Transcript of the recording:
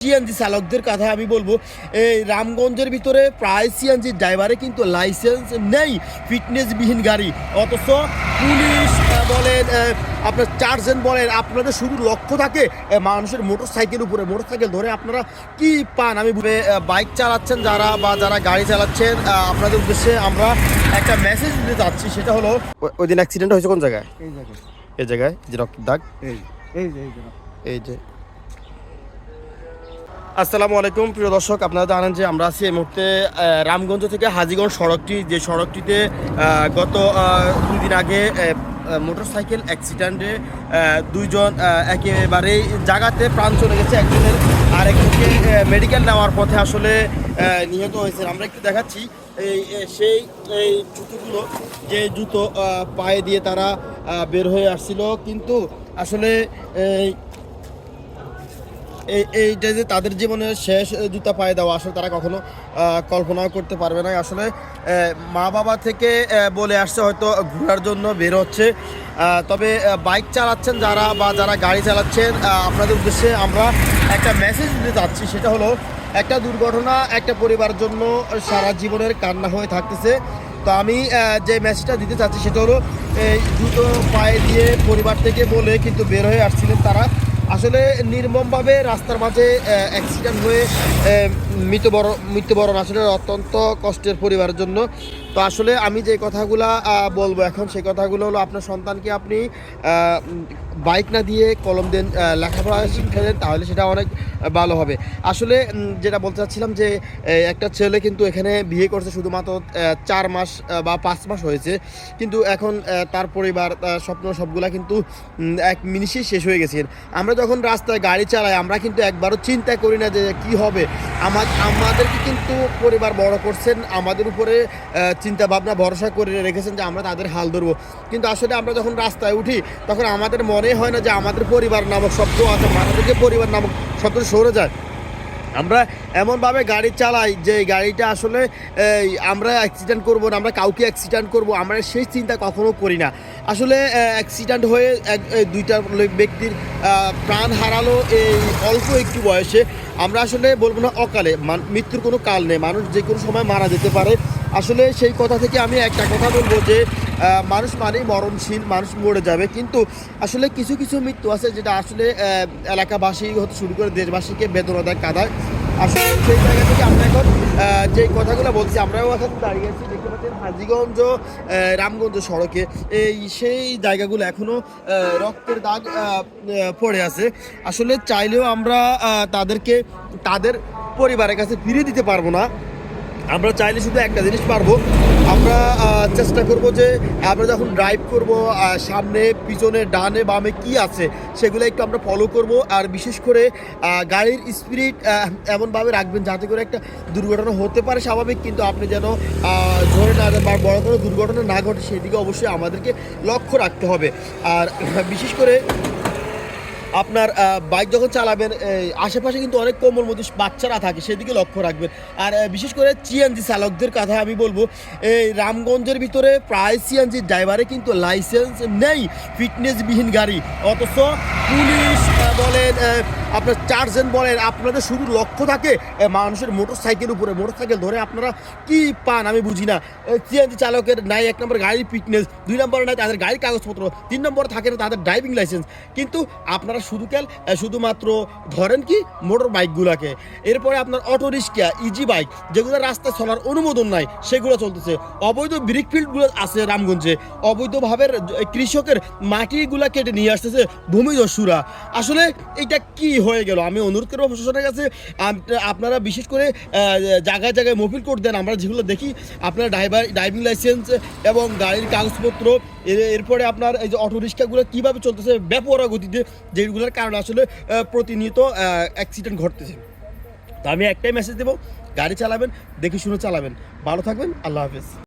CNG চালকদের কথা আমি বলবো, এই রামগঞ্জের ভিতরে প্রায় সিএনজি ড্রাইভারে কিন্তু লাইসেন্স নেই, ফিটনেসবিহীন গাড়ি। অথচ পুলিশ বলেন, আপনার চার্জেন বলেন, আপনাদের শুধু লক্ষ্য থাকে মানুষের মোটরসাইকেল উপরে, মোটরসাইকেল ধরে আপনারা কি পান। আমি বাইক চালাচ্ছেন যারা বা যারা গাড়ি চালাচ্ছেন, আপনাদের উদ্দেশ্যে আমরা একটা মেসেজ দিতে চাচ্ছি। সেটা হলো, ওই দিন অ্যাক্সিডেন্ট হয়েছে কোন জায়গায়? এই জায়গায় যে রক্তের দাগ, এই যে। আসসালামু আলাইকুম প্রিয় দর্শক, আপনারা জানেন যে আমরা আছি এই মুহূর্তে রামগঞ্জ থেকে হাজীগঞ্জ সড়কটি, যে সড়কটিতে গত 2 দিন আগে মোটরসাইকেল অ্যাক্সিডেন্টে দুইজন একেবারেই জায়গাতে প্রাণ চলে গেছে, একজনের আরেকজনকে মেডিকেল নেওয়ার পথে আসলে নিহত হয়েছে। আমরা একটু দেখাচ্ছি সেই জুতোগুলো, যে জুতো পায়ে দিয়ে তারা বের হয়ে আসছিল, কিন্তু আসলে এইটা যে তাদের জীবনের শেষ জুতা পায়ে দেওয়া, আসলে তারা কখনো কল্পনাও করতে পারবে না। আসলে মা বাবা থেকে বলে আসছে হয়তো ঘোরার জন্য বের হচ্ছে, তবে বাইক চালাচ্ছেন যারা বা যারা গাড়ি চালাচ্ছেন, আপনাদের উদ্দেশ্যে আমরা একটা মেসেজ দিতে চাচ্ছি। সেটা হলো, একটা দুর্ঘটনা একটা পরিবারের জন্য সারা জীবনের কান্না হয়ে থাকতেছে। তো আমি যে মেসেজটা দিতে চাচ্ছি সেটা হলো, এই জুতো পায়ে দিয়ে পরিবার থেকে বলে কিন্তু বের হয়ে আসছিলেন তারা, আসলে নির্মমভাবে রাস্তার মাঝে অ্যাক্সিডেন্ট হয়ে মৃত্যুবরণ, আসলে অত্যন্ত কষ্টের পরিবারের জন্য। তো আসলে আমি যে কথাগুলো বলবো এখন, সেই কথাগুলো হলো, আপনার সন্তানকে আপনি বাইক না দিয়ে কলম দেন, লেখাপড়া শিক্ষা দেন, তাহলে সেটা অনেক ভালো হবে। আসলে যেটা বলতে চাচ্ছিলাম যে একটা ছেলে কিন্তু এখানে বিয়ে করছে শুধুমাত্র 4 মাস বা 5 মাস হয়েছে, কিন্তু এখন তার পরিবার, স্বপ্ন সবগুলা কিন্তু এক মিনিটেই শেষ হয়ে গেছে। আমরা যখন রাস্তায় গাড়ি চালাই, আমরা কিন্তু একবারও চিন্তা করি না যে কি হবে। আমাদেরকে কিন্তু পরিবার বড় করছেন, আমাদের উপরে চিন্তা ভাবনা ভরসা করে রেখেছেন যে আমরা তাদের হাল ধরবো, কিন্তু আসলে আমরা যখন রাস্তায় উঠি তখন আমাদের মনে হয় না যে আমাদের পরিবার নামক শব্দ আছে, মাথা থেকে পরিবার নামক শব্দ সরে যায়। আমরা এমনভাবে গাড়ি চালাই যে গাড়িটা আসলে আমরা অ্যাক্সিডেন্ট করবো না, আমরা কাউকে অ্যাক্সিডেন্ট করবো, আমরা সেই চিন্তা কখনো করি না। আসলে অ্যাক্সিডেন্ট হয়ে দুইটা ব্যক্তির প্রাণ হারালো এই অল্প একটু বয়সে। আমরা আসলে বলবো না অকালে, মৃত্যুর কোনো কাল নেই, মানুষ যে কোনো সময় মারা যেতে পারে। আসলে সেই কথা থেকে আমি একটা কথা বলবো যে মানুষ মানেই মরণশীল, মানুষ মরে যাবে, কিন্তু আসলে কিছু কিছু মৃত্যু আছে যেটা আসলে এলাকাবাসী হতে শুরু করে দেশবাসীকে বেদনা দেয়, কাঁদায়। আসলে সেই জায়গা থেকে আমরা এখন যে কথাগুলো বলছি, আমরাও এখন দাঁড়িয়ে আছি, দেখতে পাচ্ছেন হাজীগঞ্জ রামগঞ্জ সড়কে, সেই জায়গাগুলো এখনও রক্তের দাগ পড়ে আছে। আসলে চাইলেও আমরা তাদেরকে তাদের পরিবারের কাছে ফিরিয়ে দিতে পারবো না। আমরা চাইলে শুধু একটা জিনিস পারবো, আমরা চেষ্টা করব যে আমরা যখন ড্রাইভ করব, সামনে পিছনে ডানে বামে কি আছে সেগুলো একটু আমরা ফলো করব। আর বিশেষ করে গাড়ির স্পিড এমনভাবে রাখবেন যাতে করে একটা দুর্ঘটনা হতে পারে স্বাভাবিক, কিন্তু আপনি যেন ধরে না যান বা বড় কোনো দুর্ঘটনা না ঘটে, সেদিকে অবশ্যই আমাদেরকে লক্ষ্য রাখতে হবে। আর বিশেষ করে আপনার বাইক যখন চালাবেন, আশেপাশে কিন্তু অনেক কোমলমতি বাচ্চারা থাকে, সেদিকে লক্ষ্য রাখবেন। আর বিশেষ করে সিএনজি চালকদের কথা আমি বলবো, এই রামগঞ্জের ভিতরে প্রায় সিএনজি ড্রাইভারে কিন্তু লাইসেন্স নেই, ফিটনেসবিহীন গাড়ি। অথচ পুলিশ বলেন, আপনার চার্জেন বলেন, আপনাদের শুধু লক্ষ্য থাকে মানুষের মোটরসাইকেল উপরে, মোটরসাইকেল ধরে আপনারা কি পান আমি বুঝি না। সিএনজি চালকের নাই 1 নম্বর গাড়ির ফিটনেস, 2 নম্বরে নাই তাদের গাড়ির কাগজপত্র, 3 নম্বরে থাকে না তাদের ড্রাইভিং লাইসেন্স, কিন্তু আপনারা শুধুমাত্র ধরেন কি মোটর বাইকগুলোকে। এরপরে আপনার অটো রিক্সা, ইজি বাইক, যেগুলো রাস্তায় চলার অনুমোদন নাই সেগুলো চলতেছে। অবৈধ ব্রিক ফিল্ডগুলো আছে রামগঞ্জে, অবৈধভাবে কৃষকের মাটিগুলো কেটে নিয়ে আসতেছে ভূমিদস্যুরা। আসলে এটা কি হয়ে গেল? আমি অনুরোধ করবো প্রশাসনের কাছে, আপনারা বিশেষ করে জায়গায় জায়গায় মোবিল কোড দেন। আমরা যেগুলো দেখি আপনার ড্রাইভিং লাইসেন্স এবং গাড়ির কাগজপত্র, এরপরে আপনার এই যে অটো রিক্সাগুলো কীভাবে চলতেছে বেপরোয়া গতিতে, যেগুলোর কারণে আসলে প্রতিনিয়ত অ্যাক্সিডেন্ট ঘটতেছে। তো আমি একটাই মেসেজ দেবো, গাড়ি চালাবেন দেখে শুনে চালাবেন। ভালো থাকবেন, আল্লাহ হাফেজ।